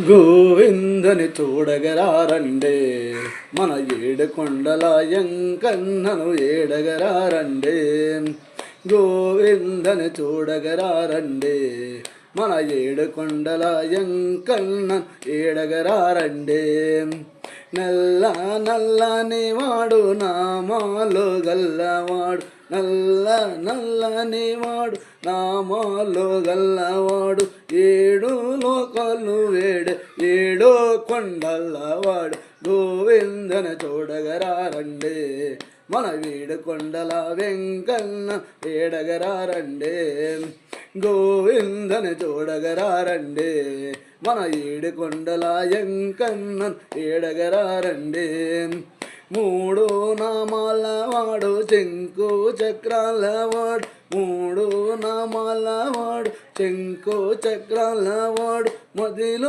గోవిందని చూడగరారండే మన ఏడుకొండల ఎంకన్నను ఏడగరారండే. గోవిందని చూడగరారండే మన ఏడుకొండల ఎంకన్నను ఏడగరారండే. నల్ల నల్లని వాడు నామాలు గల్లవాడు, నల్ల నల్లని వాడు నామాలు గల్లవాడు, ఏడు లోకాలు వేడే ఏడో కొండలవాడు. గోవిందన చూడగరారండే మన వీడు కొండల వెంకన్న ఏడగరారండే. గోవిందని చూడగరారండే మన ఏడు కొండల ఎంకన్న ఏడగరారండే. మూడు నామాల వాడు శంకు చక్రాల వాడు, మూడు నామాల వాడు శంకు చక్రాల వాడు, మదిలో